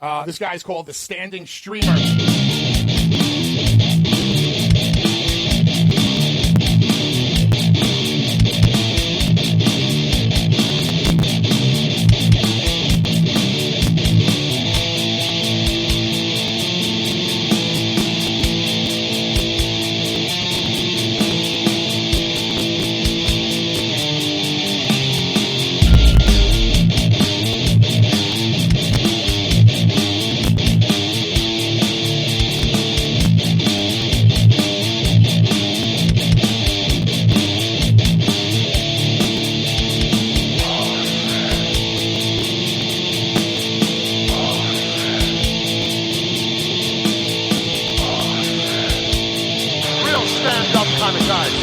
This guy's called the Standing Streamer. Real stand-up kind of guys.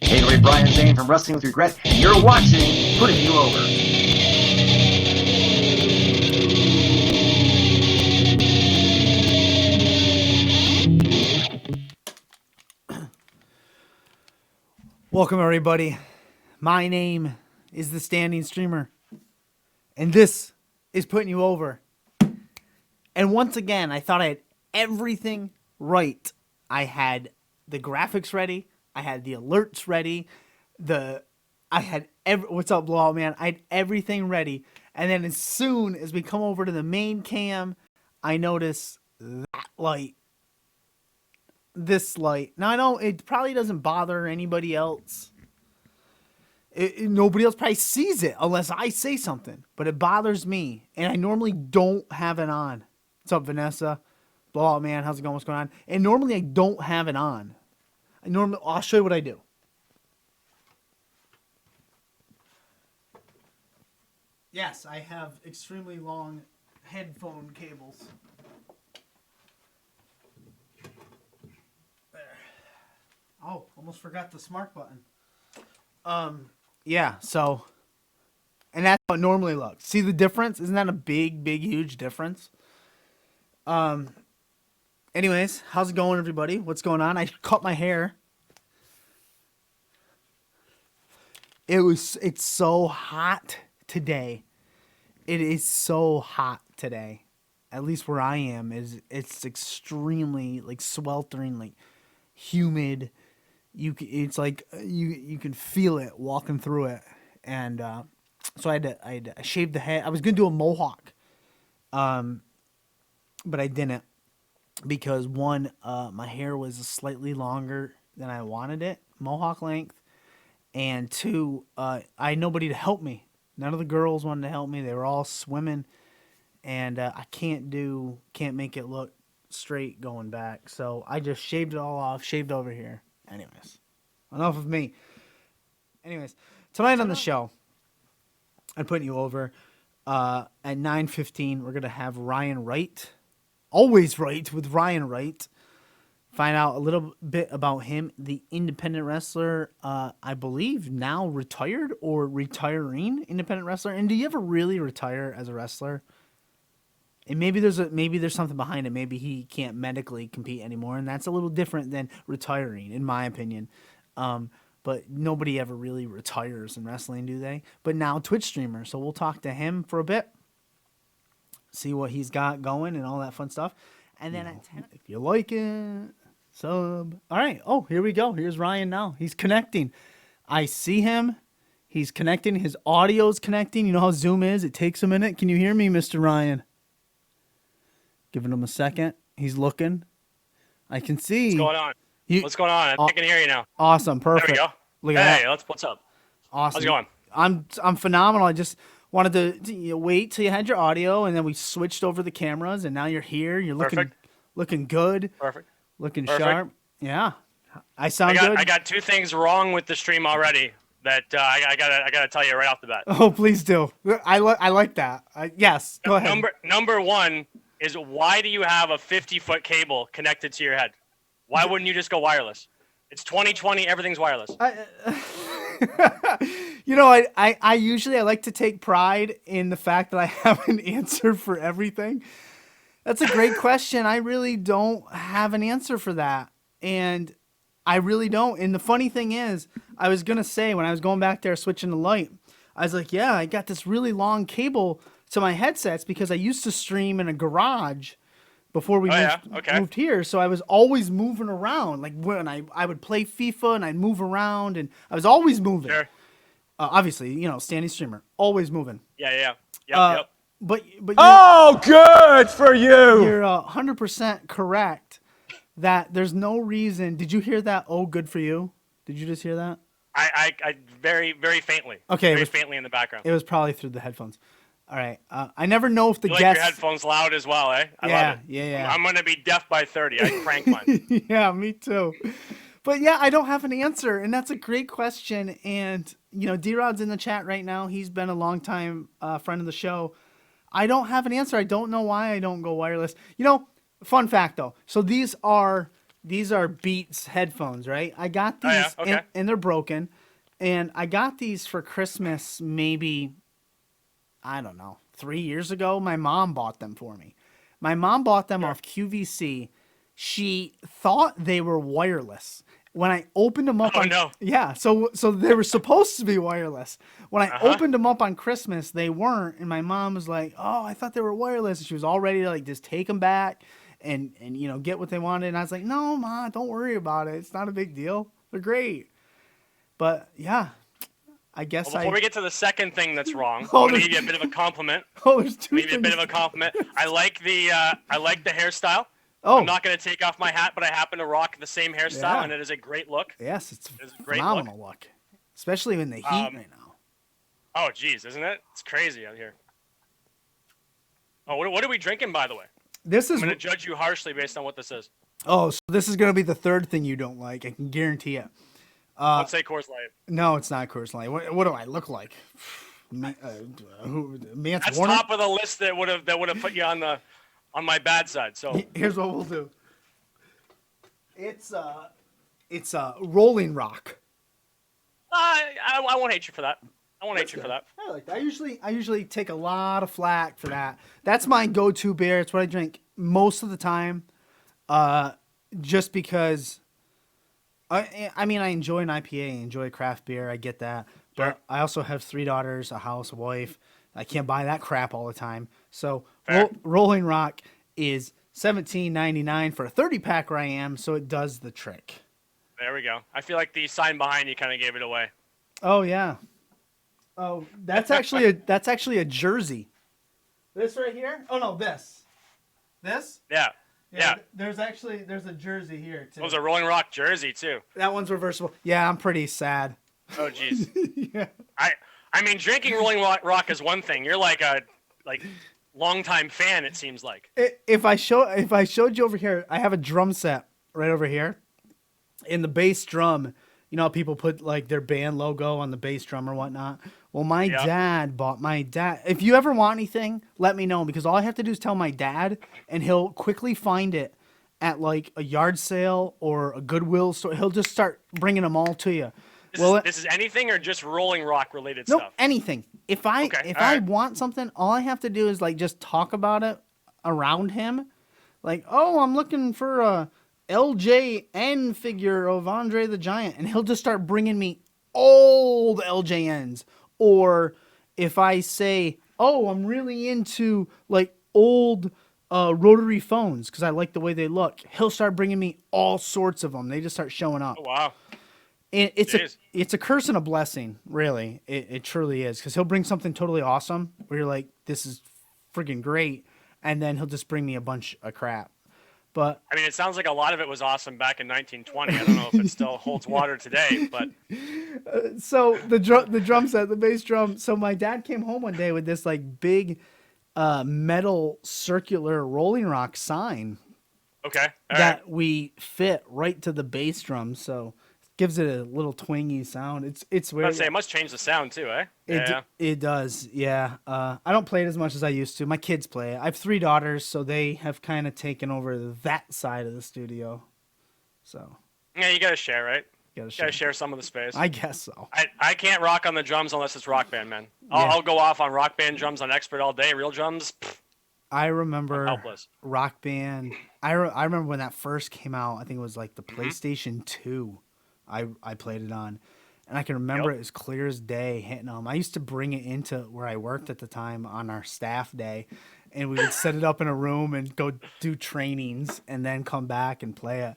Hey, everybody, Brian Zane from Wrestling with Regret, and you're watching Putting You Over. Welcome, everybody. My name is the Standing Streamer, and this is Putting You Over. And once again, I thought I had everything right. I had the graphics ready. I had the alerts ready. What's up, Blowout Man? I had everything ready. And then as soon as we come over to the main cam, I notice that light. This light. Now, I know it probably doesn't bother anybody else. Nobody else probably sees it unless I say something. But it bothers me. And I normally don't have it on. What's up, Vanessa? Blowout Man, how's it going? What's going on? And normally I don't have it on. I'll show you what I do. Yes, I have extremely long headphone cables. There. Oh, almost forgot the smart button. Yeah, so, and that's how it normally looks. See the difference? Isn't that a big, huge difference? Anyways, how's it going, everybody? What's going on? I cut my hair. It's so hot today. It is so hot today. At least where I am it's extremely like sweltering, like humid. It's like you can feel it walking through it. And so I shaved the head. I was gonna do a mohawk. But I didn't. Because one, my hair was slightly longer than I wanted it, mohawk length, and two, I had nobody to help me. None of the girls wanted to help me. They were all swimming, and I can't make it look straight going back. So I just shaved it all off, shaved over here. Anyways, enough of me. Anyways, tonight on the show, I'm putting you over. At 9:15, we're gonna have Ryan Wright. Always Right with Ryan Wright. Find out a little bit about him, the independent wrestler, I believe now retired or retiring independent wrestler. And do you ever really retire as a wrestler? And maybe there's something behind it. Maybe he can't medically compete anymore, and that's a little different than retiring, in my opinion. But nobody ever really retires in wrestling, do they? But now Twitch streamer, so we'll talk to him for a bit. See what he's got going and all that fun stuff. And then at 10, if you like it, sub. All right. Oh, here we go. Here's Ryan now. He's connecting. I see him. He's connecting. His audio's connecting. You know how Zoom is? It takes a minute. Can you hear me, Mr. Ryan? Giving him a second. He's looking. I can see. What's going on? What's going on? I can hear you now. Awesome. Perfect. There we go. Look at that. What's up? Awesome. How's it going? I'm phenomenal. I just wanted to wait till you had your audio, and then we switched over the cameras, and now you're here. You're looking good. Perfect. Looking sharp. Yeah. I sound good. I got two things wrong with the stream already. that I gotta tell you right off the bat. Oh, please do. I like that. Yes, go ahead. Number one is, why do you have a 50-foot cable connected to your head? Why wouldn't you just go wireless? It's 2020. Everything's wireless. You know, I usually like to take pride in the fact that I have an answer for everything. That's a great question. I really don't have an answer for that. And I really don't. And the funny thing is, I was going to say, when I was going back there switching the light, I was like, yeah, I got this really long cable to my headsets because I used to stream in a garage before we moved here. So I was always moving around. Like when I would play FIFA and I'd move around, and I was always moving. Sure. Obviously, you know, standing streamer, always moving. Yeah. Yep. But Good for you. You're 100% correct that there's no reason. Did you hear that? Oh, good for you. Did you just hear that? I very, very faintly. Okay. Very faintly in the background. It was probably through the headphones. All right. I never know if the you guests. like your headphones loud as well, eh? I love it. Yeah. I'm gonna be deaf by 30. I crank mine. Yeah, me too. But yeah, I don't have an answer, and that's a great question. And you know, D-Rod's in the chat right now. He's been a longtime friend of the show. I don't have an answer. I don't know why I don't go wireless. You know, fun fact though. So these are Beats headphones, right? I got these, and they're broken. And I got these for Christmas maybe, I don't know, 3 years ago. My mom bought them for me. My mom bought them off QVC. She thought they were wireless. When I opened them up so they were supposed to be wireless. When I opened them up on Christmas, they weren't, and my mom was like, "Oh, I thought they were wireless." And she was all ready to like just take them back and you know, get what they wanted. And I was like, "No, Ma, don't worry about it. It's not a big deal. They're great." But yeah, I guess before we get to the second thing that's wrong, Oh, I'm gonna give you a bit of a compliment. there's two Maybe a bit of a compliment. I like the hairstyle. I'm not going to take off my hat, but I happen to rock the same hairstyle, and it is a great look. Yes, it's a great phenomenal look. Especially in the heat right now. Oh, geez, isn't it? It's crazy out here. Oh, what are we drinking, by the way? I'm going to judge you harshly based on what this is. Oh, so this is going to be the third thing you don't like. I can guarantee it. Let's say Coors Light. No, it's not Coors Light. What do I look like? That's top of the list that would have put you on my bad side. So here's what we'll do. It's Rolling Rock. I won't hate you for that. I like that. I usually take a lot of flack for that. That's my go-to beer. It's what I drink most of the time. Just because I mean, I enjoy an IPA, I enjoy craft beer, I get that. But I also have 3 daughters, a house, a wife. I can't buy that crap all the time. So Rolling Rock is $17.99 for a 30-pack where I am, so it does the trick. There we go. I feel like the sign behind you kind of gave it away. Oh yeah. Oh, that's actually a jersey. This right here? Oh no, this. This? Yeah. There's a jersey here too. It was a Rolling Rock jersey too. That one's reversible. Yeah, I'm pretty sad. Oh jeez. Yeah. I mean, drinking Rolling Rock is one thing. You're like a longtime fan, it seems like. If I showed you over here, I have a drum set right over here. In the bass drum, you know how people put like their band logo on the bass drum or whatnot. Well, my dad. If you ever want anything, let me know, because all I have to do is tell my dad, and he'll quickly find it at like a yard sale or a Goodwill store. He'll just start bringing them all to you. This is anything or just Rolling Rock related stuff? No, anything. If I want something, all I have to do is like just talk about it around him. Like, oh, I'm looking for a LJN figure of Andre the Giant, and he'll just start bringing me old LJNs. Or if I say, oh, I'm really into like old rotary phones because I like the way they look, he'll start bringing me all sorts of them. They just start showing up. Oh, wow. And it's a curse and a blessing, really. It truly is, because he'll bring something totally awesome where you're like, this is friggin' great, and then he'll just bring me a bunch of crap. But I mean, it sounds like a lot of it was awesome back in 1920. I don't know if it still holds water today, but so the drum set, the bass drum. So my dad came home one day with this like big metal circular Rolling Rock sign. Okay. That we fit right to the bass drum. So gives it a little twangy sound. It's weird. I'd say it must change the sound too, eh? It does, yeah. I don't play it as much as I used to. My kids play it. I have 3 daughters, so they have kind of taken over that side of the studio. So yeah, you gotta share, right? Gotta share some of the space. I guess so. I can't rock on the drums unless it's Rock Band, man. I'll go off on Rock Band drums on Expert all day. Real drums, I remember helpless. Rock Band. I remember when that first came out. I think it was like the PlayStation 2. I played it on, and I can remember it as clear as day hitting them. I used to bring it into where I worked at the time on our staff day, and we would set it up in a room and go do trainings, and then come back and play it.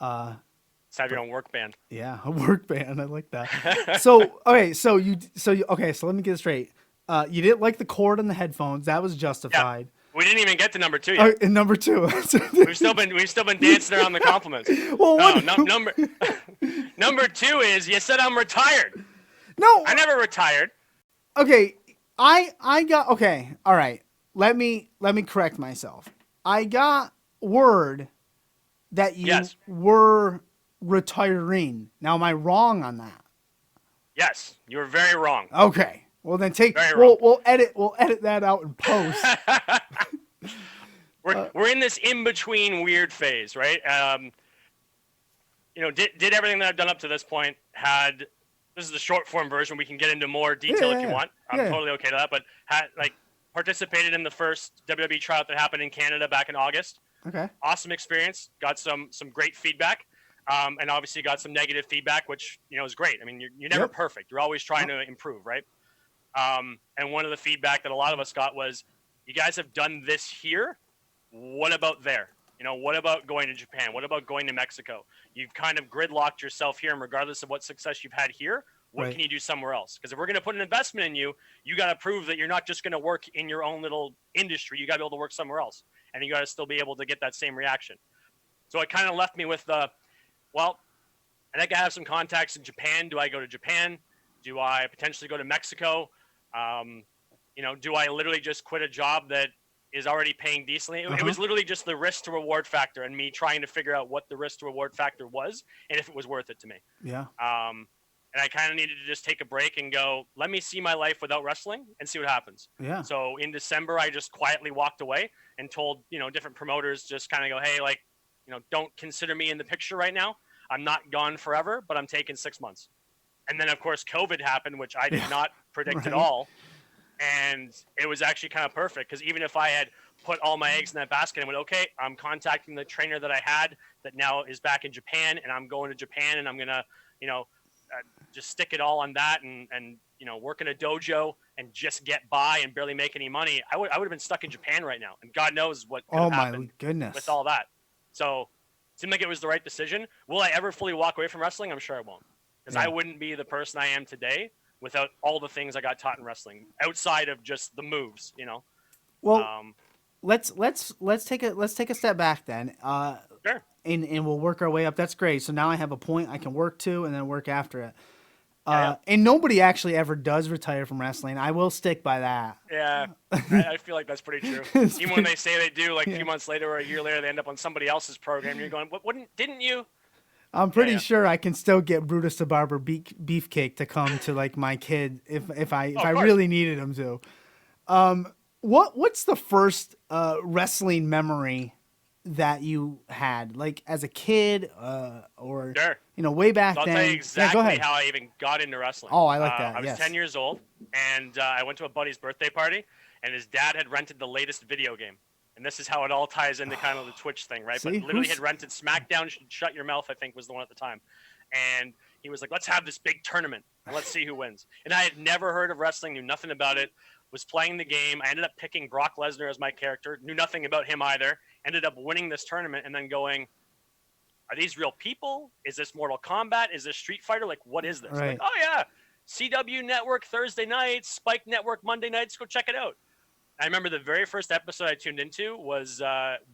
Let's have your own work band. Yeah, a work band. I like that. So let me get it straight. You didn't like the cord on the headphones. That was justified. Yeah. We didn't even get to number 2 yet. And number 2. we've still been dancing around the compliments. Well, number 2 is you said I'm retired. No, I never retired. Okay, I got okay. All right, let me correct myself. I got word that you were retiring. Now, am I wrong on that? Yes, you were very wrong. Okay. Well, then we'll edit that out in post. We're in this in between weird phase, right? Did everything that I've done up to this point. This is the short form version. We can get into more detail if you want. I'm totally okay to that. But participated in the first WWE tryout that happened in Canada back in August. Okay. Awesome experience. Got some great feedback. And obviously got some negative feedback, which is great. I mean, you're never perfect. You're always trying to improve, right? And one of the feedback that a lot of us got was, you guys have done this here. What about there? What about going to Japan? What about going to Mexico? You've kind of gridlocked yourself here, and regardless of what success you've had here, what can you do somewhere else? Because if we're going to put an investment in you, you got to prove that you're not just going to work in your own little industry. You got to be able to work somewhere else, and you got to still be able to get that same reaction. So it kind of left me with I think I have some contacts in Japan. Do I go to Japan? Do I potentially go to Mexico? Do I literally just quit a job that is already paying decently? It was literally just the risk to reward factor and me trying to figure out what the risk to reward factor was and if it was worth it to me. Yeah. And I kind of needed to just take a break and go, let me see my life without wrestling and see what happens. Yeah. So in December, I just quietly walked away and told, different promoters, just kind of go, hey, don't consider me in the picture right now. I'm not gone forever, but I'm taking 6 months. And then, of course, COVID happened, which I did not predict at all. And it was actually kind of perfect because even if I had put all my eggs in that basket and went, okay, I'm contacting the trainer that I had that now is back in Japan, and I'm going to Japan, and I'm going to, just stick it all on that and work in a dojo and just get by and barely make any money, I would have been stuck in Japan right now. And God knows what could have happened with all that. So it seemed like it was the right decision. Will I ever fully walk away from wrestling? I'm sure I won't. Because I wouldn't be the person I am today without all the things I got taught in wrestling outside of just the moves, Well, let's take a step back then. Sure. And we'll work our way up. That's great. So now I have a point I can work to and then work after it. And nobody actually ever does retire from wrestling. I will stick by that. Yeah, I feel like that's pretty true. Even when they say they do, a few months later or a year later, they end up on somebody else's program. And you're going, didn't you? I'm pretty sure I can still get Brutus the Barber Beefcake to come to my kid if I really needed him to. What's the first wrestling memory that you had, as a kid, or way back then? I'll tell you exactly how I even got into wrestling. Oh, I like that. I was 10 years old, and I went to a buddy's birthday party, and his dad had rented the latest video game. And this is how it all ties into kind of the Twitch thing, right? But literally had rented SmackDown Shut Your Mouth, I think was the one at the time. And he was like, let's have this big tournament, and let's see who wins. And I had never heard of wrestling, knew nothing about it, was playing the game. I ended up picking Brock Lesnar as my character, knew nothing about him either, ended up winning this tournament, and then going, are these real people? Is this Mortal Kombat? Is this Street Fighter? What is this? Right. Oh, yeah, CW Network Thursday nights, Spike Network Monday nights, go check it out. I remember the very first episode I tuned into was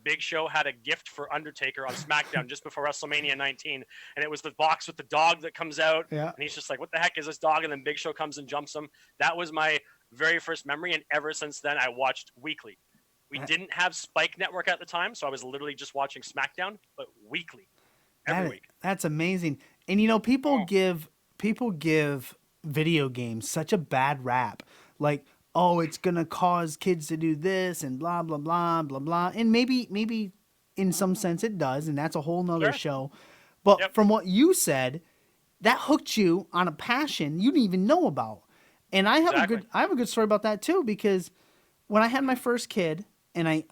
Big Show had a gift for Undertaker on SmackDown just before WrestleMania 19. And it was the box with the dog that comes out. Yeah. And he's just like, what the heck is this dog? And then Big Show comes and jumps him. That was my very first memory. And ever since then, I watched weekly. We didn't have Spike Network at the time, so I was literally just watching SmackDown, but weekly, every week. That's amazing. And people give video games such a bad rap. Like, oh, it's gonna cause kids to do this and blah blah blah blah blah. And maybe in some sense it does, and that's a whole nother Sure. show. But Yep. from what you said, that hooked you on a passion you didn't even know about. And Exactly. I have a good story about that too, because when I had my first kid, and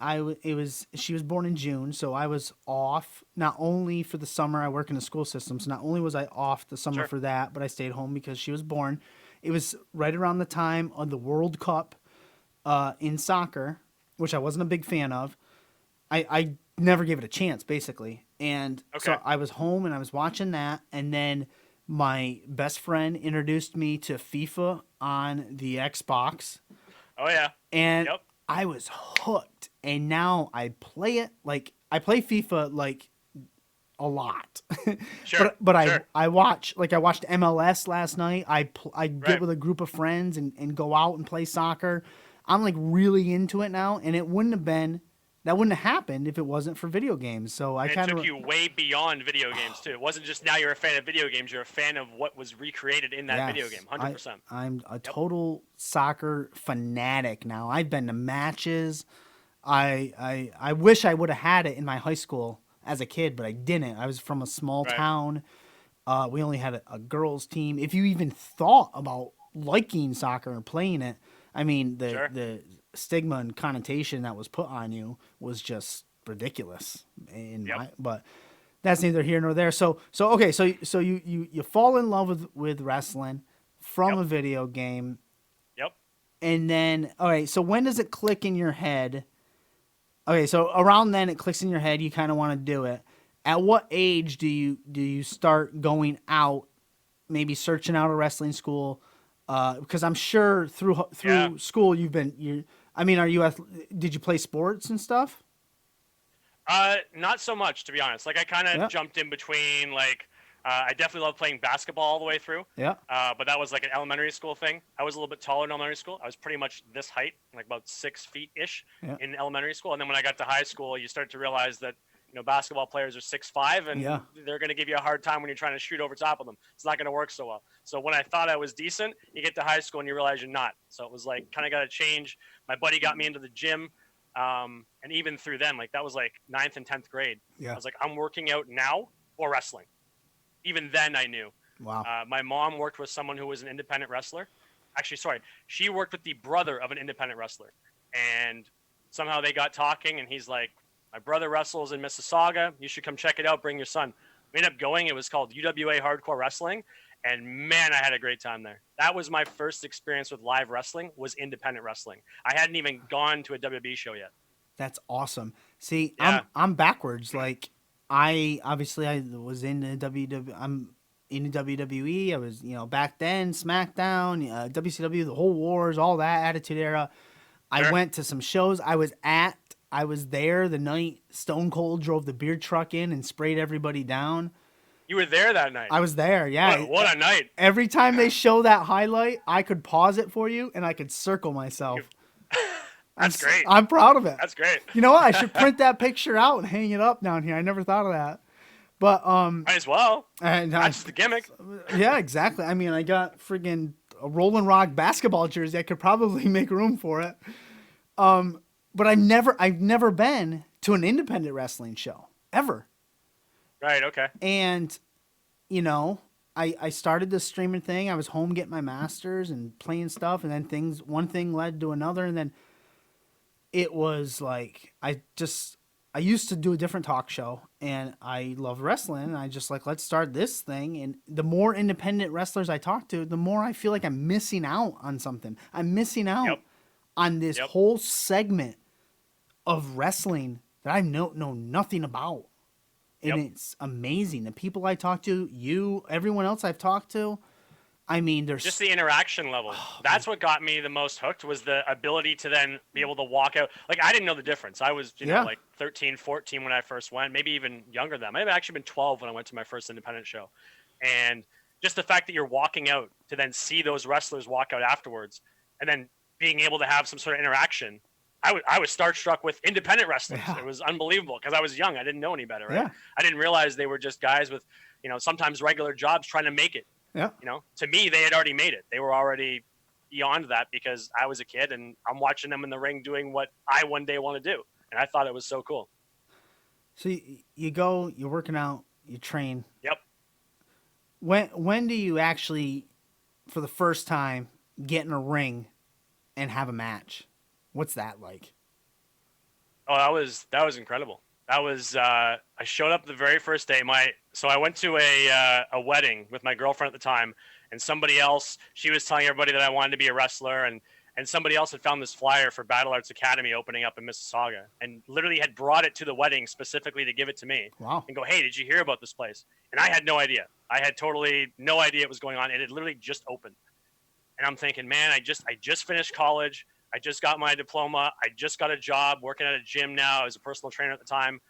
she was born in June, so I was off not only for the summer. I work in the school system, so not only was I off the summer Sure. for that, but I stayed home because she was born. It was right around the time of the World Cup in soccer, which I wasn't a big fan of. I never gave it a chance, basically. And so Okay. I was home and I was watching that, and then my best friend introduced me to FIFA on the Xbox, Oh yeah. and Yep. I was hooked. And now I play it like I play FIFA like a lot. Sure. but Sure. I watched MLS last night. I get Right. with a group of friends and go out and play soccer. I'm like really into it now, and that wouldn't have happened if it wasn't for video games. So I And it kind took of you way beyond video games too. It wasn't just now you're a fan of video games. You're a fan of what was recreated in that video game. 100%. I'm a total soccer fanatic now. I've been to matches. I wish I would have had it in my high school as a kid, but I didn't. I was from a small Right. town. We only had a girls' team. If you even thought about liking soccer and playing it, I mean, Sure. the stigma and connotation that was put on you was just ridiculous. Yep. But that's neither here nor there. So okay, so you fall in love with wrestling from Yep. a video game, Yep. and then all right. So when does it click in your head? Okay, so around then it clicks in your head. You kind of want to do it. At what age do you start going out, maybe searching out a wrestling school? Because I'm sure through Yeah. school I mean, did you play sports and stuff? Not so much, to be honest. Like I kind of Yeah. jumped in between. Like I definitely love playing basketball all the way through. Yeah. But that was like an elementary school thing. I was a little bit taller in elementary school. I was pretty much this height, like about 6 feet ish Yeah. in elementary school. And then when I got to high school, you start to realize that basketball players are 6'5", and Yeah. they're going to give you a hard time when you're trying to shoot over top of them. It's not going to work so well. So when I thought I was decent, you get to high school and you realize you're not. So it was like kind of got to change. My buddy got me into the gym. And even through then, like that was like 9th and 10th grade. Yeah. I was like, I'm working out now or wrestling. Even then I knew. Wow. My mom worked with someone who was an independent wrestler. Actually, sorry. She worked with the brother of an independent wrestler. And somehow they got talking, and he's like, my brother wrestles in Mississauga. You should come check it out. Bring your son. We ended up going. It was called UWA Hardcore Wrestling. And man, I had a great time there. That was my first experience with live wrestling, was independent wrestling. I hadn't even gone to a WB show yet. That's awesome. See, Yeah. I'm backwards. Like I was in the I'm in the WWE. I was, back then SmackDown, WCW, the whole wars, all that Attitude Era. I Sure. went to some shows. I was there the night Stone Cold drove the beer truck in and sprayed everybody down. You were there that night. I was there. Yeah. What a night. Every time they show that highlight, I could pause it for you and I could circle myself. That's great. I'm proud of it. That's great. You know what? I should print that picture out and hang it up down here. I never thought of that. But Might as well. and That's just the gimmick. yeah, exactly. I mean, I got friggin' a Rolling Rock basketball jersey. I could probably make room for it. But I've never been to an independent wrestling show ever. Right. Okay. And I started this streaming thing. I was home getting my masters and playing stuff, and then one thing led to another, and then it was like I used to do a different talk show, and I love wrestling, and I just like, let's start this thing. And the more independent wrestlers I talk to, the more I feel like I'm missing out on something. I'm missing out Yep. on this Yep. whole segment of wrestling that I know nothing about. And Yep. it's amazing. The people I talk to, everyone else I've talked to, I mean, there's Just the interaction level. That's what got me the most hooked, was the ability to then be able to walk out. Like, I didn't know the difference. I was, Yeah. like 13, 14 when I first went, maybe even younger than that. I might have actually been 12 when I went to my first independent show. And just the fact that you're walking out to then see those wrestlers walk out afterwards, and then being able to have some sort of interaction. I was starstruck with independent wrestlers. Yeah. It was unbelievable because I was young. I didn't know any better, right? Yeah. I didn't realize they were just guys with, sometimes regular jobs trying to make it. Yeah. To me, they had already made it. They were already beyond that because I was a kid and I'm watching them in the ring doing what I one day want to do. And I thought it was so cool. So you go, you're working out, you train. Yep. When do you actually, for the first time, get in a ring and have a match? What's that like? Oh, that was incredible. That was I showed up the very first day. So I went to a wedding with my girlfriend at the time, and somebody else. She was telling everybody that I wanted to be a wrestler, and somebody else had found this flyer for Battle Arts Academy opening up in Mississauga, and literally had brought it to the wedding specifically to give it to me. Wow. And go, hey, did you hear about this place? And I had no idea. I had totally no idea what was going on. It had literally just opened, and I'm thinking, man, I just finished college. I just got my diploma. I just got a job working at a gym now. I was a personal trainer at the time.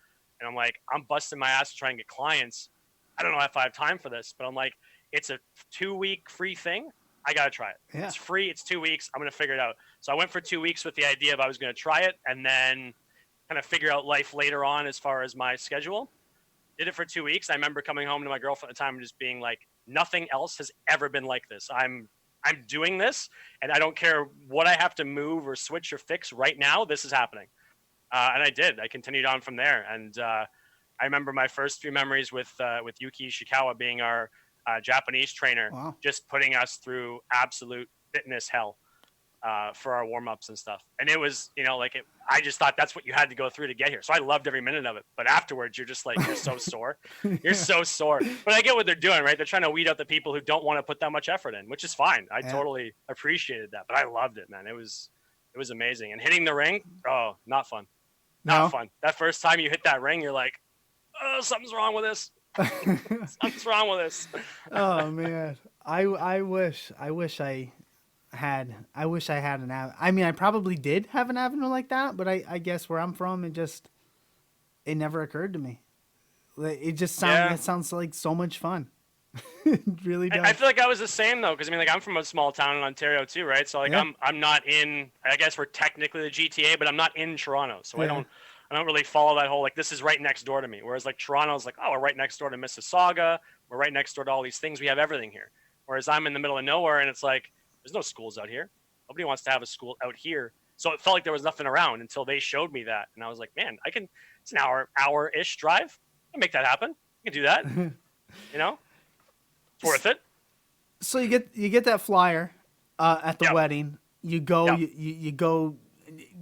And I'm like, I'm busting my ass to try and get clients. I don't know if I have time for this, but I'm like, it's a 2-week free thing. I got to try it. Yeah. It's free. It's 2 weeks. I'm going to figure it out. So I went for 2 weeks with the idea of I was going to try it and then kind of figure out life later on as far as my schedule. Did it for 2 weeks. I remember coming home to my girlfriend at the time and just being like, nothing else has ever been like this. I'm doing this, and I don't care what I have to move or switch or fix right now. This is happening. And I did. I continued on from there. And I remember my first few memories with Yuki Ishikawa being our Japanese trainer, Wow. just putting us through absolute fitness hell for our warm-ups and stuff. And it was, I just thought that's what you had to go through to get here. So I loved every minute of it. But afterwards, you're just like, you're so sore. You're so sore. But I get what they're doing, right? They're trying to weed out the people who don't want to put that much effort in, which is fine. I totally appreciated that. But I loved it, man. It was amazing. And hitting the ring, oh, not fun. Not fun. That first time you hit that ring, you're like, oh, something's wrong with this. Something's wrong with this. Oh man, I wish I had an avenue. I mean, I probably did have an avenue like that, but I guess where I'm from, it never occurred to me. It just sounds like so much fun. It really does. I feel like I was the same though, because I'm from a small town in Ontario too, right? So I'm not in. I guess we're technically the GTA, but I'm not in Toronto, so I don't really follow that whole like this is right next door to me. Whereas like Toronto's like, oh, we're right next door to Mississauga, we're right next door to all these things. We have everything here. Whereas I'm in the middle of nowhere, and it's like there's no schools out here. Nobody wants to have a school out here. So it felt like there was nothing around until they showed me that, and I was like, man, it's an hour-ish drive. I can make that happen. I can do that. It's worth it. So you get that flyer at the wedding. You go you go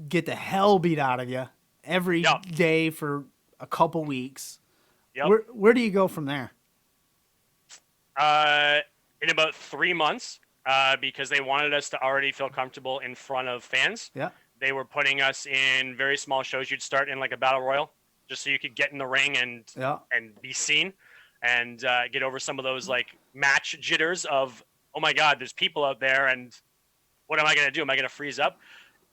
get the hell beat out of you every day for a couple weeks. Yep. Where do you go from there? In about 3 months, because they wanted us to already feel comfortable in front of fans. Yeah. They were putting us in very small shows. You'd start in like a battle royal, just so you could get in the ring and be seen, and get over some of those like match jitters of, oh my God, there's people out there, and what am I going to do? Am I going to freeze up?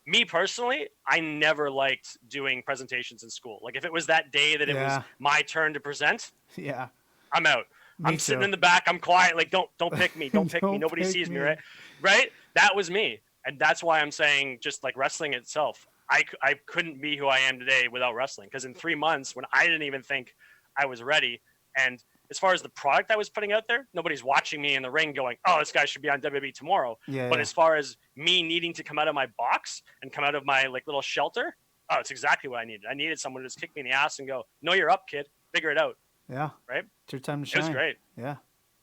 Me personally, I never liked doing presentations in school. Like if it was that day that it was my turn to present, I'm out. I'm sitting in the back. I'm quiet. Like, don't pick me. Don't pick me. Nobody sees me, right? Right? That was me. And that's why I'm saying just like wrestling itself, I couldn't be who I am today without wrestling. Because in 3 months, when I didn't even think I was ready, and as far as the product I was putting out there, nobody's watching me in the ring going, oh, this guy should be on WWE tomorrow. But as far as me needing to come out of my box and come out of my like little shelter, oh, it's exactly what I needed. I needed someone to just kick me in the ass and go, no, you're up, kid. Figure it out. Yeah. Right? It's your time to shine. It was great. Yeah.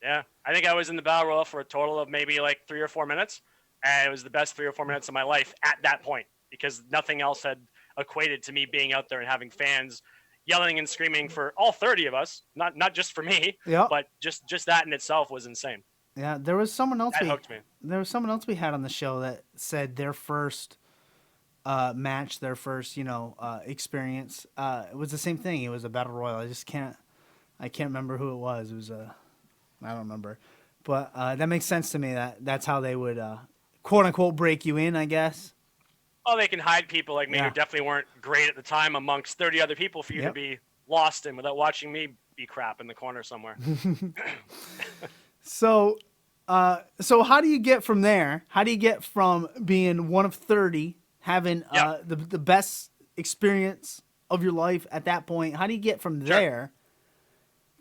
Yeah. I think I was in the Battle Royal for a total of maybe like 3 or 4 minutes. And it was the best 3 or 4 minutes of my life at that point, because nothing else had equated to me being out there and having fans yelling and screaming for all 30 of us, not just for me, but just that in itself was insane. Yeah, there was someone else that hooked me. There was someone else we had on the show that said their first match, their first, experience, it was the same thing. It was a battle royal. I can't remember who it was. It was I don't remember. But that makes sense to me that's how they would quote unquote break you in, I guess. Oh, they can hide people like me who definitely weren't great at the time amongst 30 other people for you to be lost in without watching me be crap in the corner somewhere. So how do you get from there? How do you get from being one of 30, having the best experience of your life at that point? How do you get from there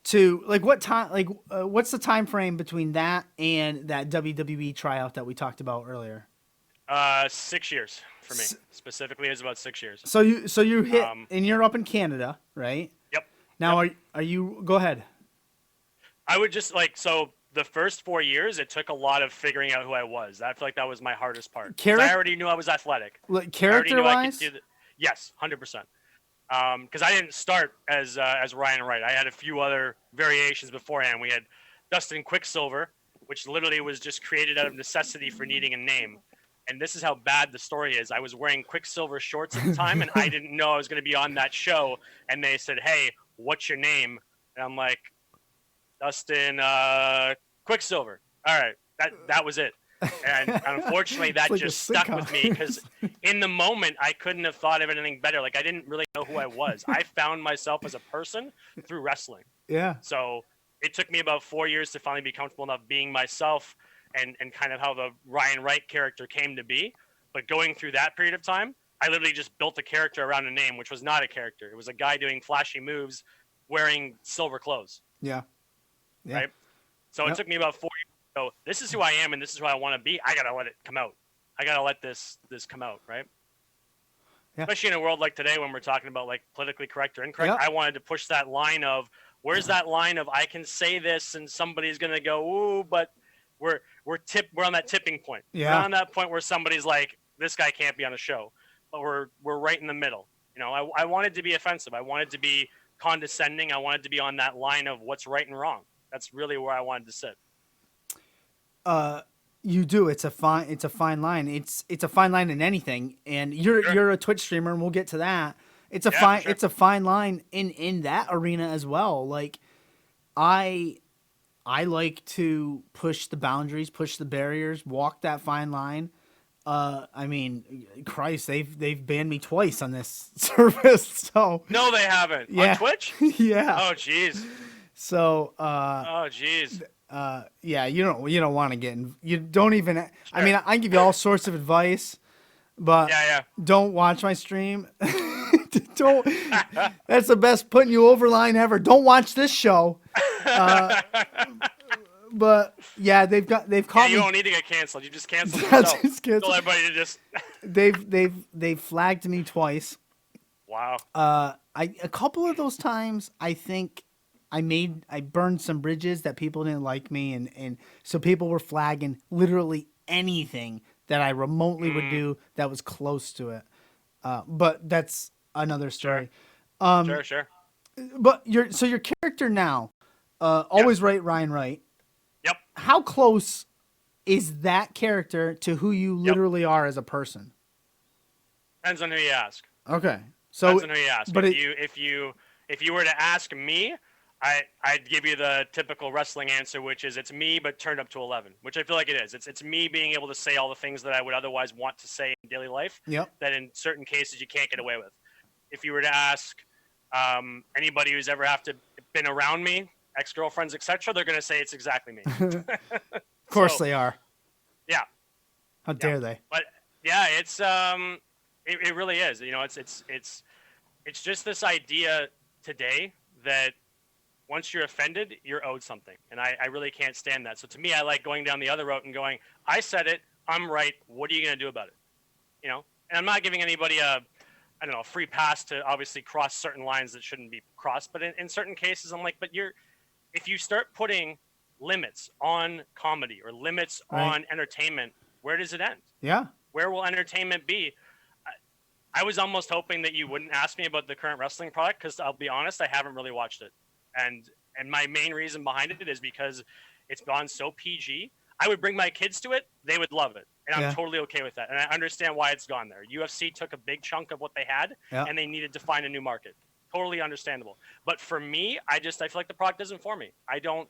to like what time? Like, what's the time frame between that and that WWE tryout that we talked about earlier? 6 years for me. Specifically, it's about 6 years. So you hit, Um, and you're up in Canada, right? Yep. Now, Yep. are you? Go ahead. I would just so the first 4 years, it took a lot of figuring out who I was. I feel like that was my hardest part. 'Cause I already knew I was athletic. Like, I already character knew I wise, could do yes, 100%. Because I didn't start as Ryan Wright. I had a few other variations beforehand. We had Dustin Quicksilver, which literally was just created out of necessity for needing a name. And this is how bad the story is. I was wearing Quicksilver shorts at the time, and I didn't know I was going to be on that show. And they said, "Hey, what's your name?" And I'm like, "Dustin Quicksilver." All right, that was it. And unfortunately, that like just stuck with me because in the moment, I couldn't have thought of anything better. Like, I didn't really know who I was. I found myself as a person through wrestling. yeah. So it took me about 4 years to finally be comfortable enough being myself and kind of how the Ryan Wright character came to be. But going through that period of time, I literally just built a character around a name, which was not a character. It was a guy doing flashy moves wearing silver clothes. Yeah. Yeah. Right? So it took me about 4 years. So this is who I am and this is who I want to be. I got to let it come out. I got to let this come out, right? Yeah. Especially in a world like today when we're talking about like politically correct or incorrect. Yep. I wanted to push that line of where's that line of I can say this and somebody's going to go, ooh, but we're on that tipping point. Yeah. We're on that point where somebody's like, this guy can't be on a show. But we're right in the middle. You know, I wanted to be offensive. I wanted to be condescending. I wanted to be on that line of what's right and wrong. That's really where I wanted to sit. You do. It's a fine line. It's a fine line in anything. And you're a Twitch streamer, and we'll get to that. It's a fine sure. it's a fine line in that arena as well. Like, I like to push the boundaries, push the barriers, walk that fine line. I mean, Christ, they've banned me twice on this service. So No, they haven't. Yeah. On Twitch? yeah. Oh, jeez. So Oh, jeez. yeah, you don't want to get in. You don't even. I mean, I give you all sorts of advice, but Yeah. don't watch my stream. Don't. That's the best putting you over line ever. Don't watch this show. But yeah, they've caught You me. don't need to get canceled. You just cancel Yeah, yourself. just cancel. Tell everybody to just. They've flagged me twice. Wow. A couple of those times, I think I burned some bridges that people didn't like me, and so people were flagging literally anything that I remotely would do that was close to it. But that's another story. Sure. But your character now, always right, Ryan Wright. Yep. How close is that character to who you literally are as a person? Depends on who you ask. Okay, so Depends on who you ask. but if you were to ask me, I'd give you the typical wrestling answer, which is it's me, but turned up to 11, which I feel like it is. It's me being able to say all the things that I would otherwise want to say in daily life. Yep. That in certain cases you can't get away with. If you were to ask anybody who's ever been around me, ex-girlfriends, etc., they're going to say it's exactly me. Of course they are. Yeah. How dare they? But yeah, it's it really is. You know, it's just this idea today that once you're offended, you're owed something, and I really can't stand that. So to me, I like going down the other route and going, I said it, I'm right. What are you going to do about it? You know, and I'm not giving anybody a free pass to obviously cross certain lines that shouldn't be crossed. But in certain cases, I'm like, if you start putting limits on comedy or limits on entertainment, where does it end? Yeah. Where will entertainment be? I was almost hoping that you wouldn't ask me about the current wrestling product because I'll be honest, I haven't really watched it. And my main reason behind it is because it's gone so PG. I would bring my kids to it. They would love it. And I'm totally okay with that. And I understand why it's gone there. UFC took a big chunk of what they had and they needed to find a new market. Totally understandable. But for me, I feel like the product isn't for me. I don't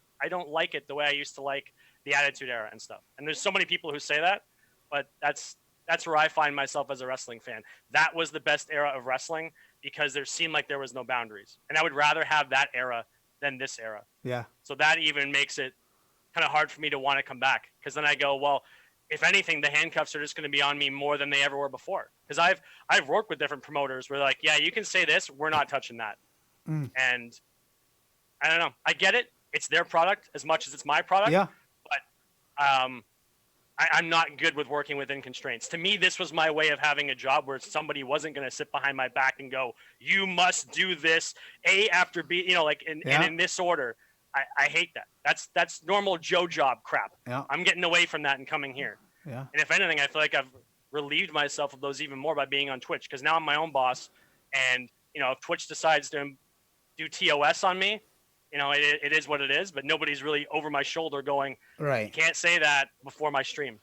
like it the way I used to like the Attitude Era and stuff. And there's so many people who say that, but that's where I find myself as a wrestling fan. That was the best era of wrestling because there seemed like there was no boundaries. And I would rather have that era than this era. Yeah. So that even makes it kind of hard for me to want to come back because then I go, well, if anything, the handcuffs are just going to be on me more than they ever were before. Because I've worked with different promoters where they're like, yeah, you can say this, we're not touching that. And I don't know. I get it. It's their product as much as it's my product. Yeah. But I'm not good with working within constraints. To me, this was my way of having a job where somebody wasn't going to sit behind my back and go, "You must do this A after B," like and in this order. I hate that. That's normal Joe job crap. Yeah. I'm getting away from that and coming here. Yeah. And if anything, I feel like I've relieved myself of those even more by being on Twitch, because now I'm my own boss. And if Twitch decides to do TOS on me, it is what it is. But nobody's really over my shoulder going, right. You can't say that before my stream.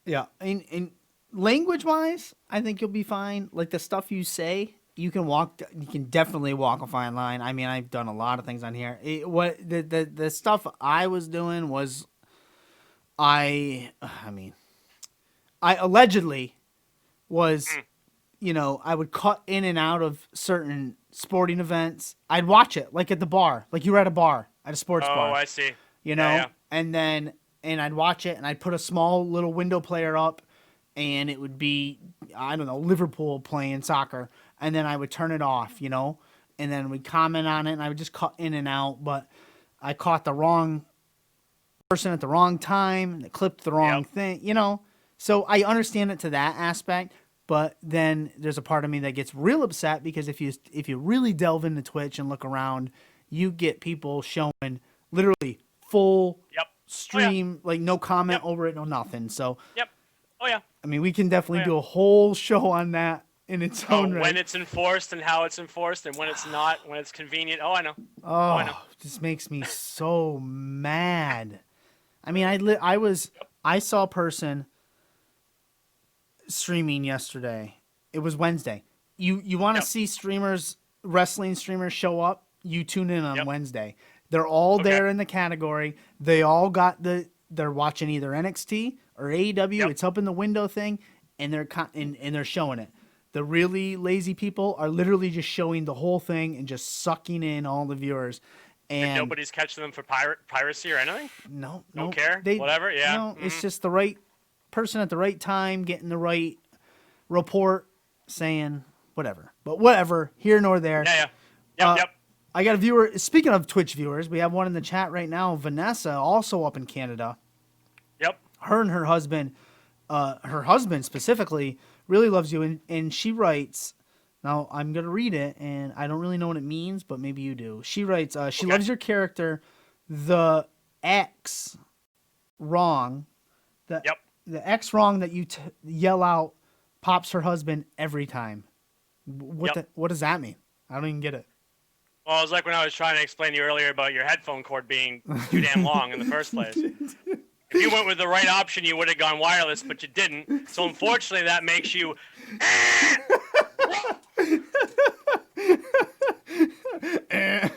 Yeah. And language wise, I think you'll be fine. Like the stuff you say, you can definitely walk a fine line. I mean, I've done a lot of things on here. The stuff I was doing was, I allegedly was, I would cut in and out of certain sporting events. I'd watch it like at the bar, like you were at a bar, at a sports bar. Oh, I see. Yeah. And I'd watch it and I'd put a small little window player up and it would be, I don't know, Liverpool playing soccer. And then I would turn it off, and then we'd comment on it and I would just cut in and out. But I caught the wrong person at the wrong time and it clipped the wrong thing, So I understand it to that aspect. But then there's a part of me that gets real upset because if you really delve into Twitch and look around, you get people showing literally full stream, like no comment over it, no nothing. So I mean, we can definitely do a whole show on that in its own right. When it's enforced and how it's enforced and when it's not, when it's convenient. I know. I know. It just makes me so mad. I mean, I saw a person streaming yesterday. It was Wednesday. You want to see wrestling streamers show up, you tune in on Wednesday. They're all there in the category. They all they're watching either NXT or AEW. It's up in the window thing, and they're showing it. The really lazy people are literally just showing the whole thing and just sucking in all the viewers. And nobody's catching them for piracy or anything? No. Don't care? Whatever? Yeah. No, it's just the right person at the right time, getting the right report, saying whatever. But whatever, here nor there. Yep. I got a viewer. Speaking of Twitch viewers, we have one in the chat right now. Vanessa, also up in Canada. Yep. Her and her husband specifically, really loves you. And she writes, now I'm going to read it, and I don't really know what it means, but maybe you do. She writes, she loves your character, the X wrong. The X wrong that you yell out pops her husband every time. What does that mean? I don't even get it. Well, it was like when I was trying to explain to you earlier about your headphone cord being too damn long in the first place. If you went with the right option, you would have gone wireless, but you didn't. So unfortunately, that makes you. I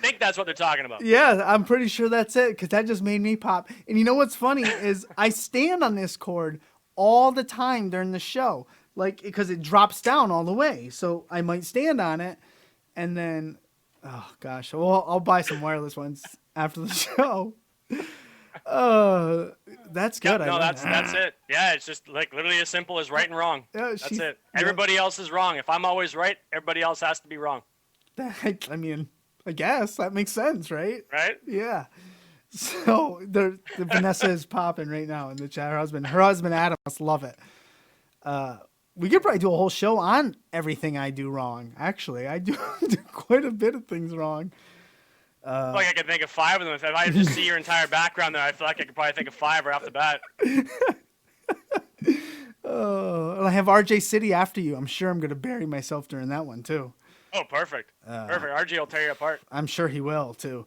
think that's what they're talking about. Yeah, I'm pretty sure that's it, because that just made me pop. And you know what's funny is I stand on this cord all the time during the show, like because it drops down all the way. So I might stand on it, and then, oh gosh, well I'll buy some wireless ones after the show. That's good. No, that's it. Yeah, it's just like literally as simple as right and wrong. Yeah, that's it. Everybody else is wrong. If I'm always right, everybody else has to be wrong. I mean, I guess that makes sense, right? Right? Yeah. So the Vanessa is popping right now in the chat. Her husband Adam must love it. We could probably do a whole show on everything I do wrong. Actually, I do quite a bit of things wrong. I could think of 5 of them. If I just see your entire background there, I feel like I could probably think of 5 right off the bat. I have RJ City after you. I'm sure I'm going to bury myself during that one, too. Oh, perfect. Perfect. RJ will tear you apart. I'm sure he will, too.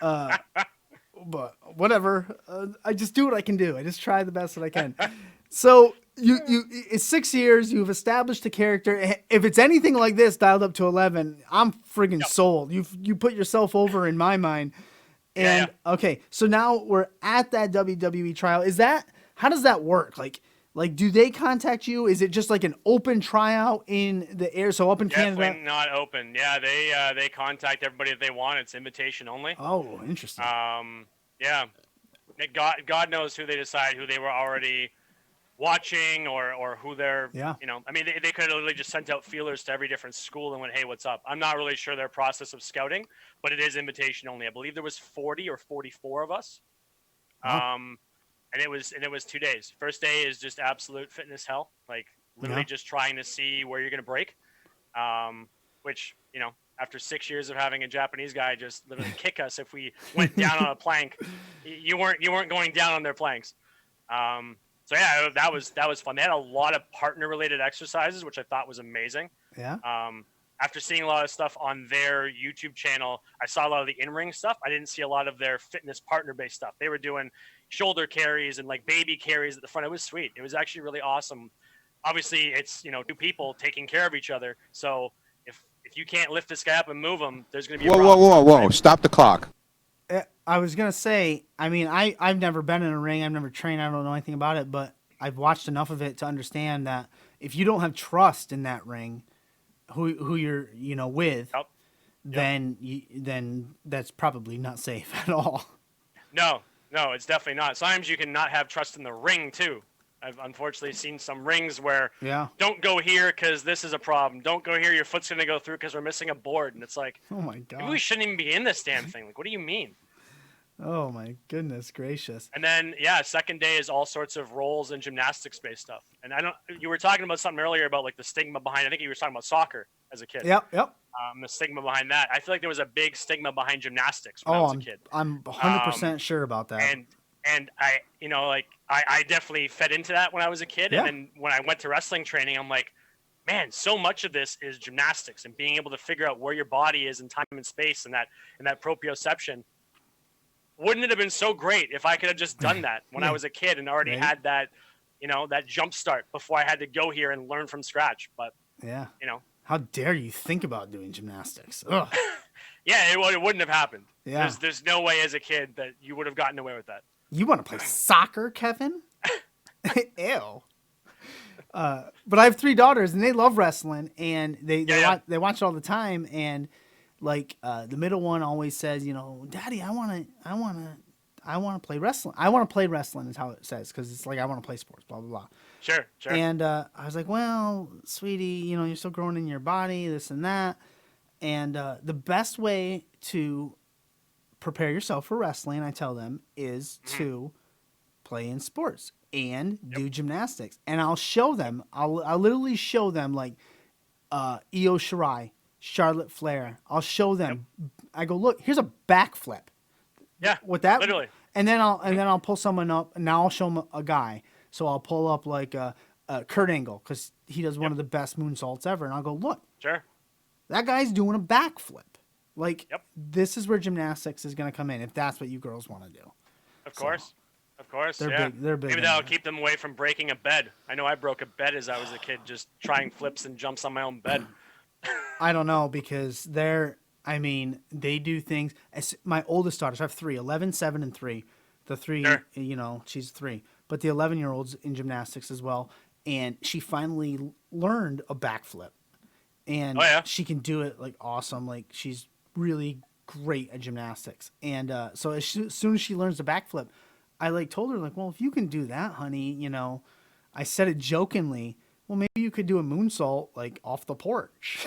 But whatever. I just do what I can do. I just try the best that I can. So it's 6 years. You've established a character. If it's anything like this, dialed up to 11, I'm friggin' sold. You put yourself over in my mind. And okay, so now we're at that WWE trial. How does that work? Like, do they contact you? Is it just like an open tryout in the air? So up in Definitely Canada, not open. Yeah, they contact everybody that they want. It's invitation only. Oh, interesting. Yeah, God knows who they decide, who they were already watching or who they're, Yeah. I mean, they could have literally just sent out feelers to every different school and went, hey, what's up? I'm not really sure their process of scouting, but it is invitation only. I believe there was 40 or 44 of us. Wow. And it was 2 days. First day is just absolute fitness hell. Like literally just trying to see where you're going to break. Which, after 6 years of having a Japanese guy just literally kick us if we went down on a plank, you weren't going down on their planks. So yeah, that was fun. They had a lot of partner related exercises, which I thought was amazing. Yeah. After seeing a lot of stuff on their YouTube channel, I saw a lot of the in-ring stuff. I didn't see a lot of their fitness partner-based stuff. They were doing shoulder carries and like baby carries at the front. It was sweet. It was actually really awesome. Obviously, it's two people taking care of each other. So if you can't lift this guy up and move him, there's going to be a problem. Whoa. Stop the clock. I was gonna say, I mean, I've never been in a ring. I've never trained. I don't know anything about it, but I've watched enough of it to understand that if you don't have trust in that ring, who you're with, then that's probably not safe at all. No, it's definitely not. Sometimes you can not have trust in the ring too. I've unfortunately seen some rings where don't go here because this is a problem. Don't go here. Your foot's going to go through because we're missing a board. And it's like, oh my God, maybe we shouldn't even be in this damn thing. Like, what do you mean? Oh my goodness gracious. And then, second day is all sorts of rolls and gymnastics-based stuff. And you were talking about something earlier about like the stigma behind, I think you were talking about soccer as a kid. Yep. The stigma behind that. I feel like there was a big stigma behind gymnastics when I was a kid. I'm 100% sure about that. And I definitely fed into that when I was a kid. Yeah. And then when I went to wrestling training, I'm like, man, so much of this is gymnastics and being able to figure out where your body is in time and space and that proprioception. Wouldn't it have been so great if I could have just done that when I was a kid and already had that, that jump start before I had to go here and learn from scratch. But how dare you think about doing gymnastics? Ugh. Yeah, it wouldn't have happened. Yeah. There's no way as a kid that you would have gotten away with that. You want to play soccer, Kevin? Ew. But I have 3 daughters and they love wrestling and they watch it all the time. And like the middle one always says, Daddy, I want to play wrestling. I want to play wrestling is how it says because it's like I want to play sports. Blah blah blah. Sure. And I was like, well, sweetie, you're still growing in your body, this and that. And the best way to prepare yourself for wrestling, I tell them, is to play in sports and do gymnastics. And I'll show them. I'll literally show them like Io Shirai, Charlotte Flair. I'll show them. I go, look, here's a backflip. Yeah. With that, literally. And then I'll pull someone up. And now I'll show them a guy. So I'll pull up like Kurt Angle because he does one of the best moonsaults ever. And I'll go, look. Sure. That guy's doing a backflip. Like, this is where gymnastics is going to come in if that's what you girls want to do. Of course. They're big. Maybe that'll keep them away from breaking a bed. I know I broke a bed as I was a kid, just trying flips and jumps on my own bed. I don't know because they do things. My oldest daughters, I have 3, 11, 7, and 3. The 3, she's 3. But the 11-year-old's in gymnastics as well. And she finally learned a backflip. And she can do it like awesome. Like she's really great at gymnastics. And so as soon as she learns the backflip, I like told her like, well, if you can do that, honey, I said it jokingly. Well, maybe you could do a moonsault like off the porch.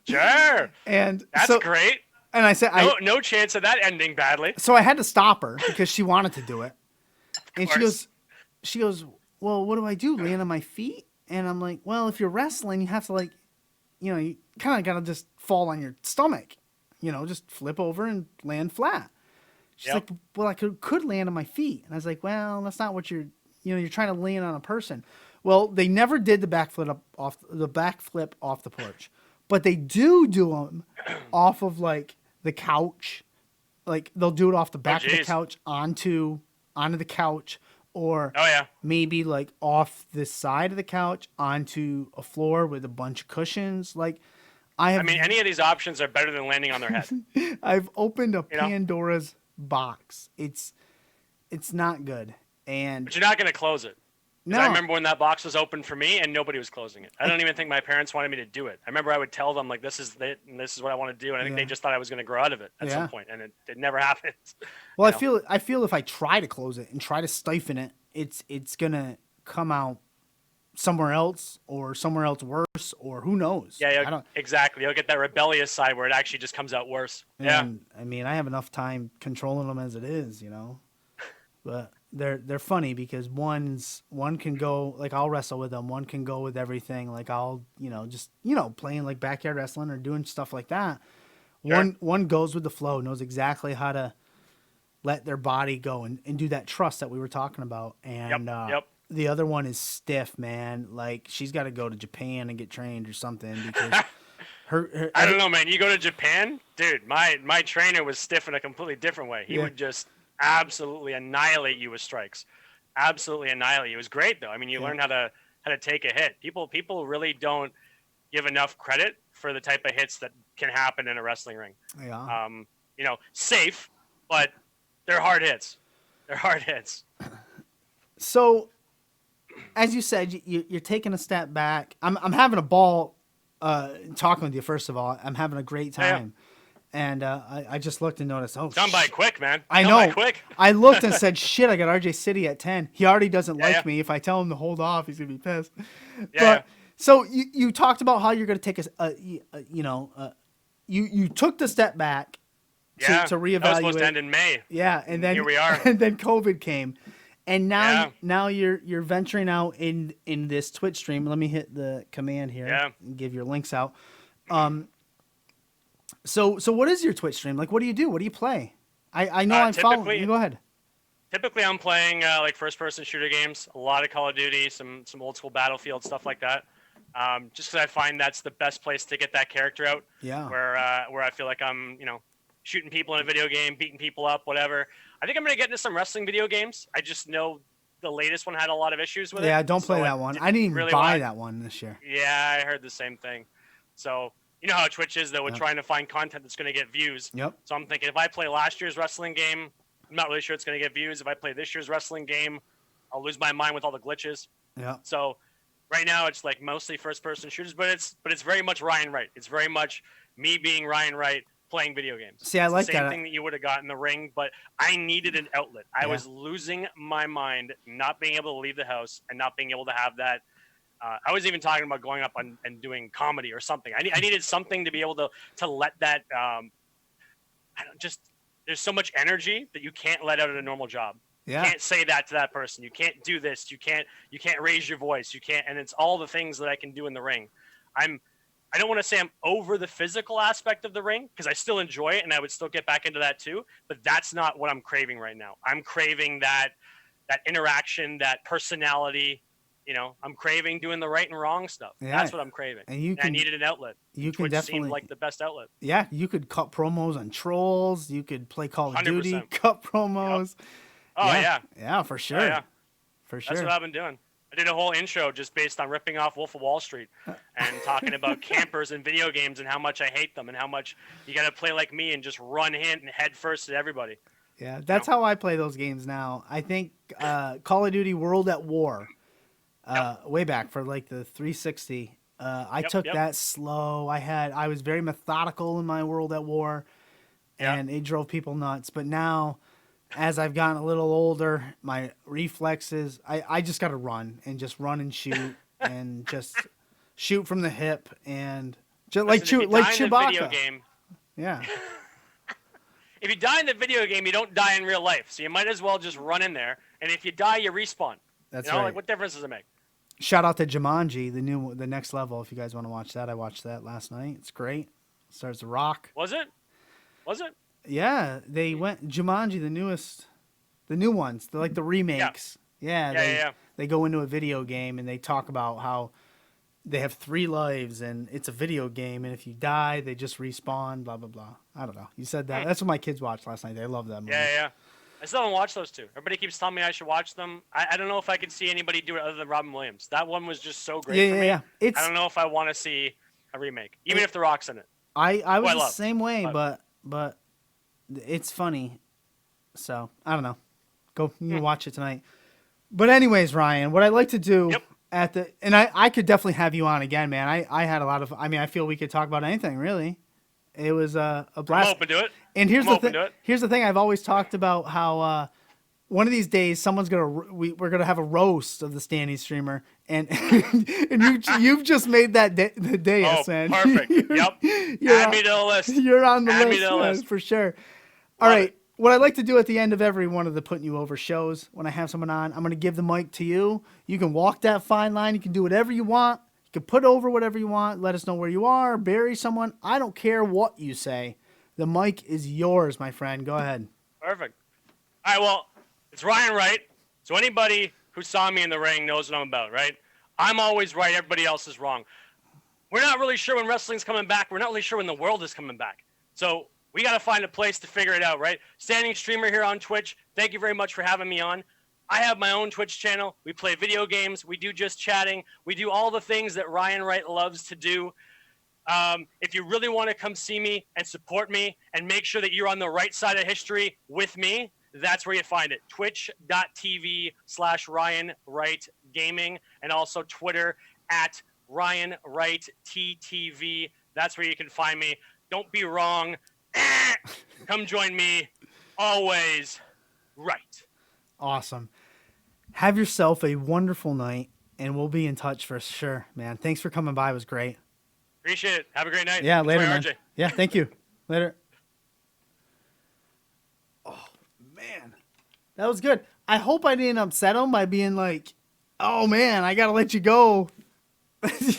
Sure. And that's great. And I said, no chance of that ending badly. So I had to stop her because she wanted to do it. And she goes, well, what do I do? Land on my feet? And I'm like, well, if you're wrestling, you have to like, you kind of got to just fall on your stomach, just flip over and land flat. She's like, well, I could land on my feet. And I was like, well, that's not what you're trying to land on a person. Well, they never did the backflip off the porch, but they do them off of like the couch. Like they'll do it off the back of the couch onto the couch. Or maybe like off the side of the couch onto a floor with a bunch of cushions. Like any of these options are better than landing on their head. I've opened a Pandora's box. It's not good. But you're not going to close it. No. I remember when that box was open for me and nobody was closing it. I don't even think my parents wanted me to do it. I remember I would tell them like, this is it and this is what I want to do. And I think they just thought I was going to grow out of it at some point, and it never happened. Well, I feel if I try to close it and try to stifle it, it's gonna come out somewhere else worse, or who knows. Yeah, exactly. You'll get that rebellious side where it actually just comes out worse. Yeah. And I mean, I have enough time controlling them as it is, but they're funny because one can go, like, I'll wrestle with them. One can go with everything. Like, I'll, just, playing like backyard wrestling or doing stuff like that. Sure. One goes with the flow, knows exactly how to let their body go and do that trust that we were talking about. And Yep. The other one is stiff, man. Like, she's got to go to Japan and get trained or something because I don't know, man. You go to Japan, dude. My trainer was stiff in a completely different way. He would just absolutely annihilate you with strikes. Absolutely annihilate you. It was great though. I mean, you learn how to take a hit. People really don't give enough credit for the type of hits that can happen in a wrestling ring. Yeah. Safe, but they're hard hits. They're hard hits. So, as you said, you're taking a step back. I'm having a ball talking with you. First of all, I'm having a great time, and I just looked and noticed. Oh, done by quick, man. I done know. By quick. I looked and said, "Shit, I got RJ City at 10." He already doesn't like me. If I tell him to hold off, he's gonna be pissed. But so you talked about how you're gonna take you took the step back to reevaluate. That was supposed to end in May. Yeah, and then here we are. And then COVID came. And now you're venturing out in this Twitch stream. Let me hit the command here and give your links out. So what is your Twitch stream? Like, what do you do? What do you play? I know I'm following you. Go ahead. Typically, I'm playing like first-person shooter games, a lot of Call of Duty, some old school Battlefield stuff like that. Just because I find that's the best place to get that character out. Yeah. Where I feel like I'm shooting people in a video game, beating people up, whatever. I think I'm gonna get into some wrestling video games. I just know the latest one had a lot of issues with it. Yeah, don't play that one. I didn't even really buy that one this year. Yeah, I heard the same thing. So you know how Twitch is though, with trying to find content that's gonna get views. Yep. So I'm thinking if I play last year's wrestling game, I'm not really sure it's gonna get views. If I play this year's wrestling game, I'll lose my mind with all the glitches. Yeah. So right now it's like mostly first-person shooters, but it's very much Ryan Wright. It's very much me being Ryan Wright playing video games. See, I like the same that. thing that you would have got in the ring, but I needed an outlet. I was losing my mind, not being able to leave the house and not being able to have that. I was even talking about going up and doing comedy or something. I needed something to be able to let that. There's so much energy that you can't let out at a normal job. Yeah. You can't say that to that person. You can't do this. You can't raise your voice. You can't, and it's all the things that I can do in the ring. I don't want to say I'm over the physical aspect of the ring because I still enjoy it and I would still get back into that too. But that's not what I'm craving right now. I'm craving that interaction, that personality. I'm craving doing the right and wrong stuff. Yeah. That's what I'm craving. And I needed an outlet. Twitch definitely seemed like the best outlet. Yeah, you could cut promos on Trolls. You could play Call of 100%. Duty, cut promos. Yep. Oh yeah. Yeah, for sure. Oh, yeah. For sure. That's what I've been doing. I did a whole intro just based on ripping off Wolf of Wall Street and talking about campers and video games and how much I hate them and how much you got to play like me and just run head first at everybody. Yeah, that's how I play those games now. I think Call of Duty World at War, way back for like the 360, I took that slow. I was very methodical in my World at War, and it drove people nuts. But now, as I've gotten a little older, my reflexes, I just got to run and shoot and just shoot from the hip and just like Chewbacca. Video game, yeah. If you die in the video game, you don't die in real life. So you might as well just run in there. And if you die, you respawn. That's right. Like, what difference does it make? Shout out to Jumanji, the next level. If you guys want to watch that, I watched that last night. It's great. Stars to rock. Was it? Yeah, they went Jumanji, the new ones. They're like the remakes. Yeah. They go into a video game and they talk about how they have 3 lives and it's a video game, and if you die, they just respawn. Blah blah blah. I don't know. You said that. That's what my kids watched last night. They love that movie. Yeah. I still haven't watched those two. Everybody keeps telling me I should watch them. I don't know if I could see anybody do it other than Robin Williams. That one was just so great for me. Yeah. I don't know if I want to see a remake, even if The Rock's in it. I was the same way, but it's funny. So, I don't know. Go watch it tonight. But anyways, Ryan, what I like to do and I could definitely have you on again, man. I had a lot of, I feel we could talk about anything, really. It was a blast. I'm open to it. And here's the thing I've always talked about how one of these days, someone's we're gonna have a roast of the standing streamer, and and you've just made that the day, Oh, man. perfect. Yep. Add me to the list. You're on the Add me list, to the man, list. for sure. All Love right. it. What I like to do at the end of every one of the Putting You Over shows, when I have someone on, I'm going to give the mic to you. You can walk that fine line. You can do whatever you want. You can put over whatever you want. Let us know where you are. Bury someone. I don't care what you say. The mic is yours, my friend. Go ahead. Perfect. All right, well, it's Ryan Wright. So anybody who saw me in the ring knows what I'm about, right? I'm always right. Everybody else is wrong. We're not really sure when wrestling's coming back. We're not really sure when the world is coming back. So we got to find a place to figure it out, right? Standing streamer here on Twitch. Thank you very much for having me on. I have my own Twitch channel. We play video games. We do just chatting. We do all the things that Ryan Wright loves to do. If you really want to come see me and support me and make sure that you're on the right side of history with me, that's where you find it. Twitch.tv/Ryan Wright Gaming, and also Twitter at Ryan Wright TTV. That's where you can find me. Don't be wrong. Come join me. Always right. Awesome. Have yourself a wonderful night, and we'll be in touch for sure, man. Thanks for coming by. It was great. Appreciate it. Have a great night. Yeah, later, Enjoy man. RJ. Yeah, thank you. Later. Oh, man. That was good. I hope I didn't upset him by being like, oh, man, I got to let you go.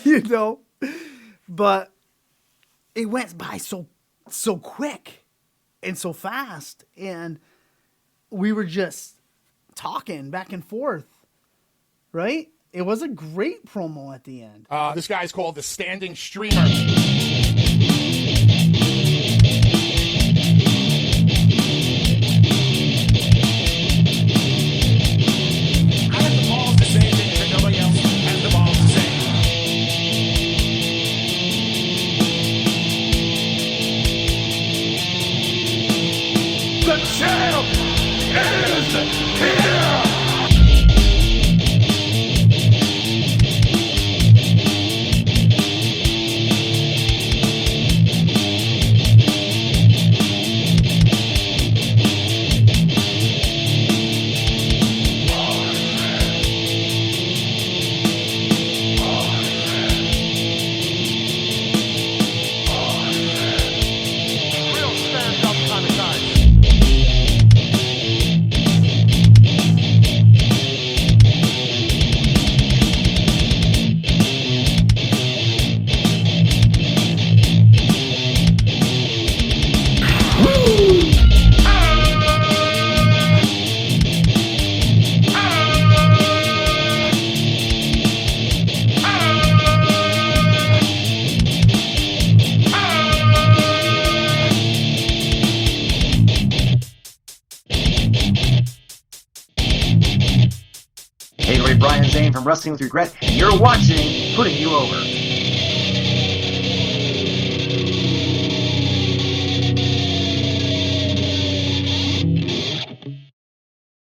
You know? But it went by so quick and so fast. And we were just talking back and forth. Right? It was a great promo at the end. This guy's called the Standing Streamer. I have the balls to say things that nobody else has the balls to say. The champ is here! Hey, Brian Zane from Wrestling with Regret, and you're watching Putting You Over.